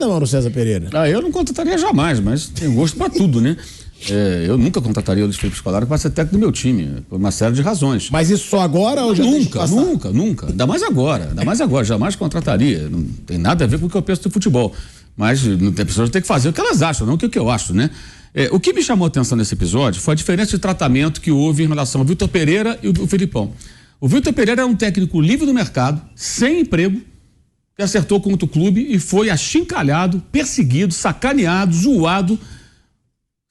Mauro César Pereira? Eu não contrataria jamais, mas tenho gosto para tudo, né? Eu nunca contrataria o Luiz Felipe Scolari para ser técnico do meu time, por uma série de razões. Mas isso só agora ou já Nunca. Ainda mais agora. Jamais contrataria. Não tem nada a ver com o que eu penso do futebol. Mas tem pessoas que têm que fazer o que elas acham, não o que eu acho, né? O que me chamou a atenção nesse episódio foi a diferença de tratamento que houve em relação ao Vitor Pereira e o Felipão. O Vitor Pereira é um técnico livre do mercado, sem emprego, que acertou contra o clube e foi achincalhado, perseguido, sacaneado, zoado.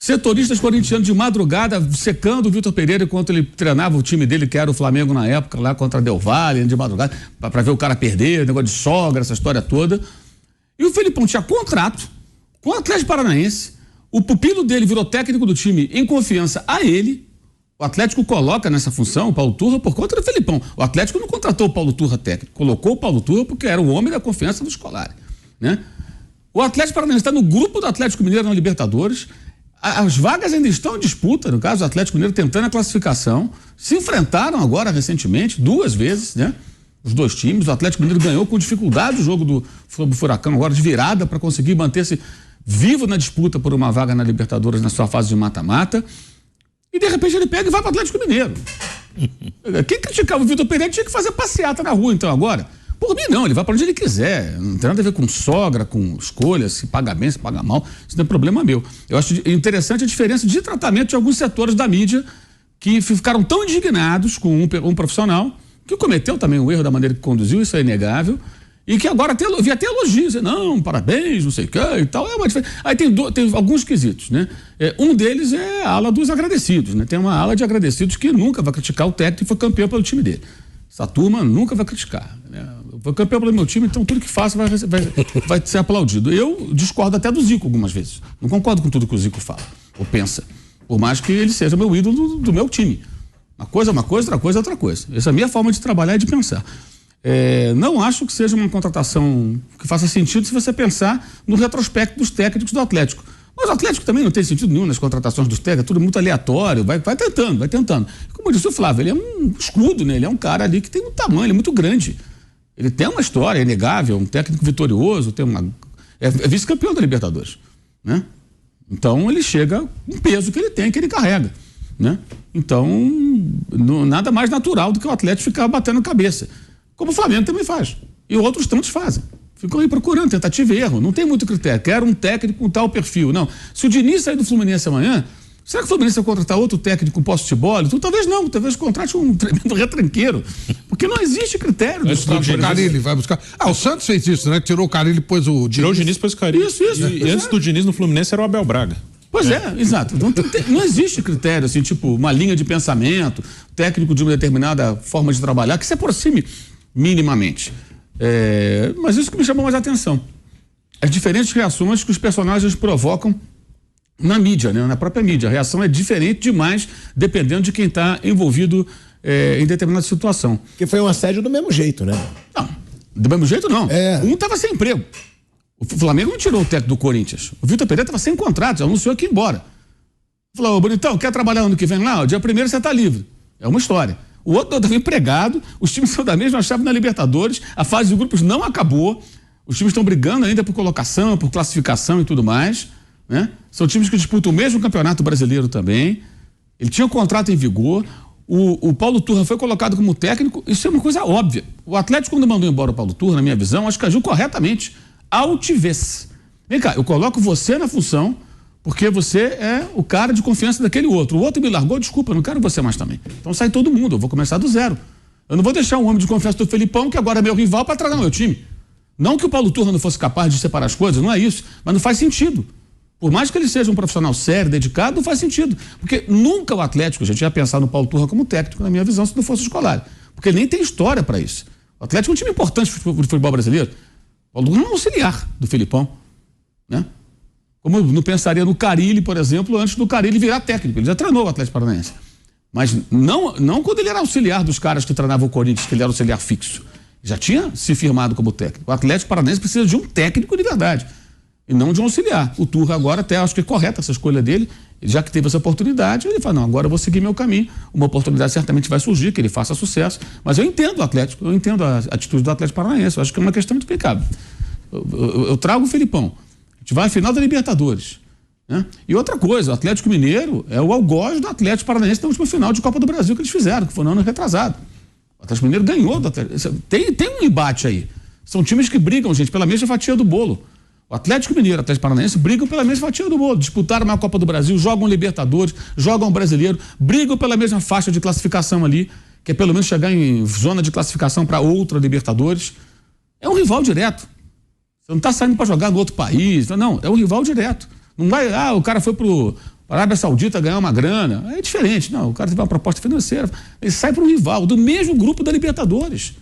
Setoristas corintianos de madrugada secando o Vitor Pereira enquanto ele treinava o time dele, que era o Flamengo na época, lá contra a Del Valle, de madrugada, para ver o cara perder, negócio de sogra, essa história toda. E o Felipão tinha contrato com o Atlético Paranaense, o pupilo dele virou técnico do time em confiança a ele. O Atlético coloca nessa função o Paulo Turra por conta do Felipão. O Atlético não contratou o Paulo Turra técnico, colocou o Paulo Turra porque era o homem da confiança do Scolari, né? O Atlético Paranaense está no grupo do Atlético Mineiro na Libertadores. As vagas ainda estão em disputa, no caso, o Atlético Mineiro tentando a classificação. Se enfrentaram agora recentemente, 2 vezes, né? Os 2 times. O Atlético Mineiro ganhou com dificuldade o jogo do Furacão, agora de virada, para conseguir manter-se vivo na disputa por uma vaga na Libertadores na sua fase de mata-mata. E de repente ele pega e vai para o Atlético Mineiro. Quem criticava o Vitor Pereira tinha que fazer passeata na rua, então, agora. Por mim, não, ele vai para onde ele quiser. Não tem nada a ver com sogra, com escolhas, se paga bem, se paga mal. Isso não é problema meu. Eu acho interessante a diferença de tratamento de alguns setores da mídia que ficaram tão indignados com um profissional que cometeu também um erro da maneira que conduziu, isso é inegável, e que agora vi até elogios, não, parabéns, não sei o que e tal. Aí tem alguns quesitos, né? Um deles é a ala dos agradecidos, né? Tem uma ala de agradecidos que nunca vai criticar o técnico que foi campeão pelo time dele. Essa turma nunca vai criticar, né? Foi campeão pelo meu time, então tudo que faço vai ser aplaudido. Eu discordo até do Zico algumas vezes. Não concordo com tudo que o Zico fala ou pensa, por mais que ele seja meu ídolo do meu time. Uma coisa é uma coisa, outra coisa é outra coisa. Essa é a minha forma de trabalhar e de pensar. Não acho que seja uma contratação que faça sentido se você pensar no retrospecto dos técnicos do Atlético. Mas o Atlético também não tem sentido nenhum nas contratações dos técnicos, tudo muito aleatório, vai tentando. Como disse o Flávio, ele é um escudo, né? Ele é um cara ali que tem um tamanho, ele é muito grande. Ele tem uma história, é inegável, um técnico vitorioso, é vice-campeão da Libertadores, né? Então ele chega com o peso que ele tem, que ele carrega, né? Então, nada mais natural do que o Atlético ficar batendo cabeça. Como o Flamengo também faz. E outros tantos fazem. Ficam aí procurando, tentativa e erro. Não tem muito critério. Quero um técnico com tal perfil. Não. Se o Diniz sair do Fluminense amanhã, será que o Fluminense vai contratar outro técnico com posse de bola? Talvez não. Talvez contrate um tremendo retranqueiro. Porque não existe critério. O Carille vai buscar. O Santos fez isso, né? Tirou o Carille e pôs o Diniz. Tirou o Diniz e pôs o Carille. Isso. E antes do Diniz no Fluminense era o Abel Braga. Pois exato. Não existe critério, assim, tipo, uma linha de pensamento, técnico de uma determinada forma de trabalhar, que se aproxime minimamente. Mas isso que me chamou mais a atenção. As diferentes reações que os personagens provocam na mídia, né? Na própria mídia. A reação é diferente demais, dependendo de quem está envolvido em determinada situação. Que foi um assédio do mesmo jeito, né? Não, do mesmo jeito não. Um estava sem emprego. O Flamengo não tirou o técnico do Corinthians. O Vitor Pereira estava sem contrato, anunciou que ia embora. Falou, bonitão, quer trabalhar ano que vem lá? O dia 1º você está livre. É uma história. O outro estava empregado, os times são da mesma chave na Libertadores, a fase de grupos não acabou, os times estão brigando ainda por colocação, por classificação e tudo mais, né? São times que disputam o mesmo campeonato brasileiro também. Ele tinha um contrato em vigor. O Paulo Turra foi colocado como técnico. Isso é uma coisa óbvia. O Atlético, quando mandou embora o Paulo Turra, na minha visão, acho que agiu corretamente. Altivez. Vem cá, eu coloco você na função porque você é o cara de confiança daquele outro. O outro me largou, desculpa, eu não quero você mais também. Então sai todo mundo, eu vou começar do zero. Eu não vou deixar um homem de confiança do Felipão, que agora é meu rival, para tragar meu time. Não que o Paulo Turra não fosse capaz de separar as coisas, não é isso, mas não faz sentido. Por mais que ele seja um profissional sério, dedicado, não faz sentido. Porque nunca o Atlético, a gente ia pensar no Paulo Turra como técnico, na minha visão, se não fosse o Scolari. Porque ele nem tem história para isso. O Atlético é um time importante do futebol brasileiro. O Paulo Turra é um auxiliar do Felipão, né? Como eu não pensaria no Carille, por exemplo, antes do Carille virar técnico. Ele já treinou o Atlético Paranaense. Mas não quando ele era auxiliar dos caras que treinavam o Corinthians, que ele era auxiliar fixo. Já tinha se firmado como técnico. O Atlético Paranaense precisa de um técnico de verdade e não de um auxiliar. O Turra agora até acho que é correta essa escolha dele. Já que teve essa oportunidade, ele fala, não, agora eu vou seguir meu caminho. Uma oportunidade certamente vai surgir, que ele faça sucesso. Mas eu entendo o Atlético, eu entendo a atitude do Atlético Paranaense. Eu acho que é uma questão muito explicável. Eu trago o Felipão. A gente vai à final da Libertadores. Né? E outra coisa, o Atlético Mineiro é o algoz do Atlético Paranaense na última final de Copa do Brasil que eles fizeram, que foi no ano retrasado. O Atlético Mineiro ganhou do Atlético. Tem um embate aí. São times que brigam, gente, pela mesma fatia do bolo. O Atlético Mineiro e o Atlético Paranaense brigam pela mesma fatia do bolo. Disputaram uma Copa do Brasil, jogam Libertadores, jogam Brasileiro, brigam pela mesma faixa de classificação ali, que é pelo menos chegar em zona de classificação para outra Libertadores. É um rival direto. Você não está saindo para jogar no outro país. Não, é um rival direto. Não vai, o cara foi para a Arábia Saudita ganhar uma grana. É diferente. Não, o cara teve uma proposta financeira. Ele sai para um rival, do mesmo grupo da Libertadores.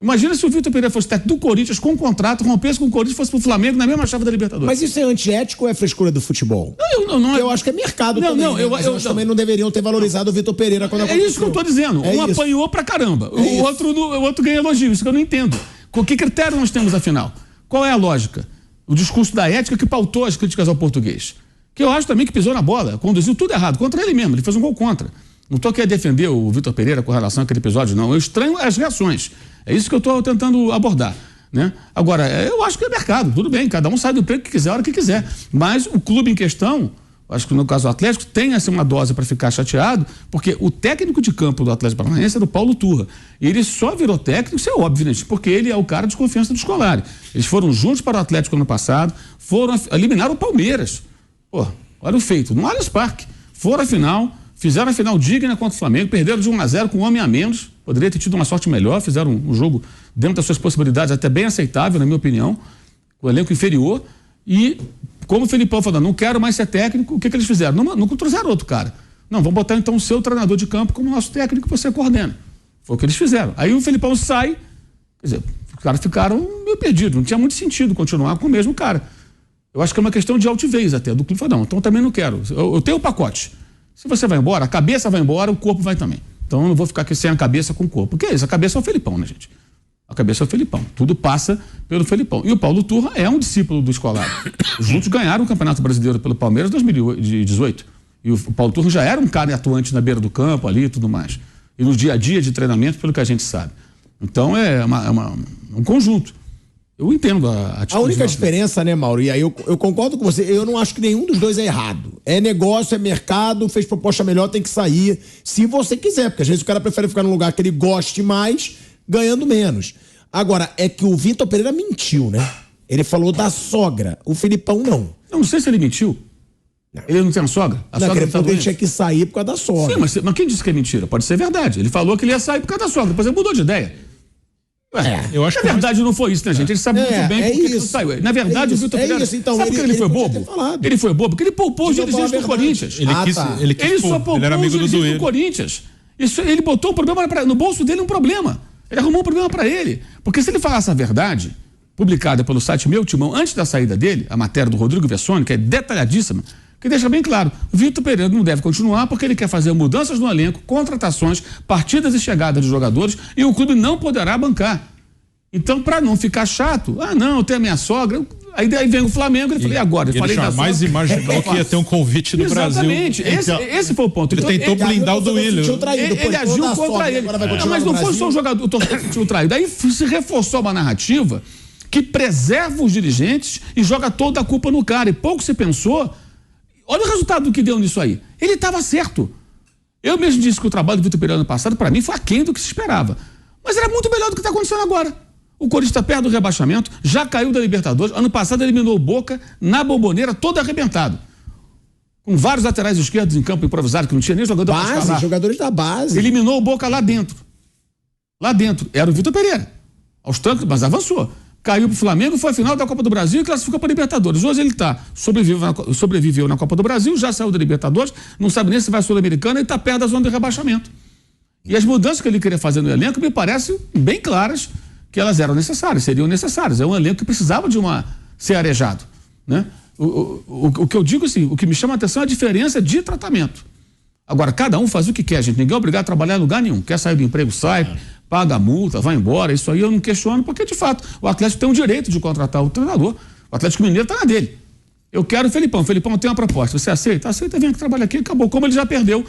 Imagina se o Vitor Pereira fosse técnico do Corinthians com um contrato, rompesse com o Corinthians e fosse pro Flamengo na mesma chave da Libertadores. Mas isso é antiético ou é frescura do futebol? Não, eu acho que é mercado também. Eu também não deveriam ter valorizado o Vitor Pereira quando aconteceu. É isso que eu tô dizendo. Apanhou pra caramba. O outro ganha elogio. Isso que eu não entendo. Com que critério nós temos, afinal? Qual é a lógica? O discurso da ética que pautou as críticas ao português. Que eu acho também que pisou na bola, conduziu tudo errado, contra ele mesmo. Ele fez um gol contra. Não estou aqui a defender o Vitor Pereira com relação àquele episódio, não. Eu estranho as reações. É isso que eu estou tentando abordar. Né? Agora, eu acho que é mercado, tudo bem, cada um sai do emprego que quiser, a hora que quiser. Mas o clube em questão, acho que no caso do Atlético, tem assim, uma dose para ficar chateado, porque o técnico de campo do Atlético Paranaense era o Paulo Turra. E ele só virou técnico, isso é óbvio, né? Porque ele é o cara de confiança do Scolari. Eles foram juntos para o Atlético ano passado, eliminaram o Palmeiras. Pô, olha o feito, no Allianz Parque. Foram à final. Fizeram a final digna contra o Flamengo, perderam de 1-0 com um homem a menos, poderia ter tido uma sorte melhor, fizeram um jogo dentro das suas possibilidades, até bem aceitável, na minha opinião, com o elenco inferior, e como o Felipão falou, não quero mais ser técnico, o que eles fizeram? Não trouxeram outro cara. Não, vamos botar então o seu treinador de campo como nosso técnico que você coordena. Foi o que eles fizeram. Aí o Felipão sai, quer dizer, os caras ficaram meio perdidos, não tinha muito sentido continuar com o mesmo cara. Eu acho que é uma questão de altivez até, do clube falou, não, então também não quero, eu tenho o pacote. Se você vai embora, a cabeça vai embora, o corpo vai também. Então eu não vou ficar aqui sem a cabeça com o corpo. Porque é isso, a cabeça é o Felipão, né, gente? A cabeça é o Felipão. Tudo passa pelo Felipão. E o Paulo Turra é um discípulo do Scolari. Juntos ganharam o Campeonato Brasileiro pelo Palmeiras em 2018. E o Paulo Turra já era um cara atuante na beira do campo ali e tudo mais. E no dia a dia de treinamento, pelo que a gente sabe. Então é um conjunto. Eu entendo a atitude. A única diferença, né, Mauro, e aí eu concordo com você, eu não acho que nenhum dos dois é errado. É negócio, é mercado, fez proposta melhor, tem que sair, se você quiser, porque às vezes o cara prefere ficar num lugar que ele goste mais, ganhando menos. Agora, é que o Vitor Pereira mentiu, né? Ele falou da sogra, o Felipão não. Eu não sei se ele mentiu. Não. Ele não tem uma sogra? A sogra ele falou que ele tinha que sair por causa da sogra. Sim, mas quem disse que é mentira? Pode ser verdade. Ele falou que ele ia sair por causa da sogra, depois ele mudou de ideia. Eu acho na verdade não foi isso, né, gente? Ele sabe muito bem por que ele saiu. Na verdade, o Vitor Pereira, então, sabe por que ele foi bobo? Ele foi bobo porque ele poupou os dirigentes do Corinthians. Ele só poupou os dirigentes do Corinthians. Ele botou um problema no bolso dele, um problema. Ele arrumou um problema para ele. Porque se ele falasse a verdade, publicada pelo site Meu Timão, antes da saída dele, a matéria do Rodrigo Vessone, que é detalhadíssima, que deixa bem claro, o Vitor Pereira não deve continuar porque ele quer fazer mudanças no elenco, contratações, partidas e chegadas de jogadores e o clube não poderá bancar. Então, para não ficar chato, não, eu tenho a minha sogra, aí vem o Flamengo, ele falei, agora? Eu falei jamais imaginou que ia ter um convite do Brasil. Exatamente, esse foi o ponto. Ele tentou blindar o Duílio. Ele agiu contra ele. Mas não foi só o jogador que sentiu traído. Aí se reforçou uma narrativa que preserva os dirigentes e joga toda a culpa no cara. E pouco se pensou. Olha o resultado do que deu nisso aí. Ele estava certo. Eu mesmo disse que o trabalho do Vitor Pereira ano passado, para mim, foi aquém do que se esperava. Mas era muito melhor do que está acontecendo agora. O Corinthians está perto do rebaixamento, já caiu da Libertadores. Ano passado eliminou o Boca na Bomboneira, todo arrebentado. Com vários laterais esquerdos em campo improvisado, que não tinha nem jogador para escalar. Jogadores da base. Eliminou o Boca lá dentro. Lá dentro. Era o Vitor Pereira. Aos trancos, mas avançou. Caiu pro Flamengo, foi à final da Copa do Brasil e classificou para a Libertadores. Hoje ele sobreviveu na Copa do Brasil, já saiu da Libertadores, não sabe nem se vai Sul-Americana e está perto da zona de rebaixamento. E as mudanças que ele queria fazer no elenco me parecem bem claras que elas eram necessárias, seriam necessárias. É um elenco que precisava de ser arejado. Né? O que eu digo assim, o que me chama a atenção é a diferença de tratamento. Agora, cada um faz o que quer, gente. Ninguém é obrigado a trabalhar em lugar nenhum. Quer sair do emprego, sai, paga a multa, vai embora. Isso aí eu não questiono, porque, de fato, o Atlético tem o direito de contratar o treinador. O Atlético Mineiro está na dele. Eu quero o Felipão. O Felipão tem uma proposta. Você aceita? Aceita, vem aqui trabalhar aqui, acabou. Como ele já perdeu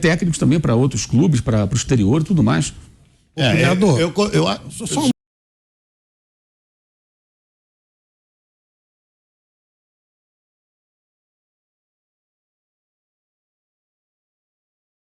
técnicos também para outros clubes, para o exterior e tudo mais. Só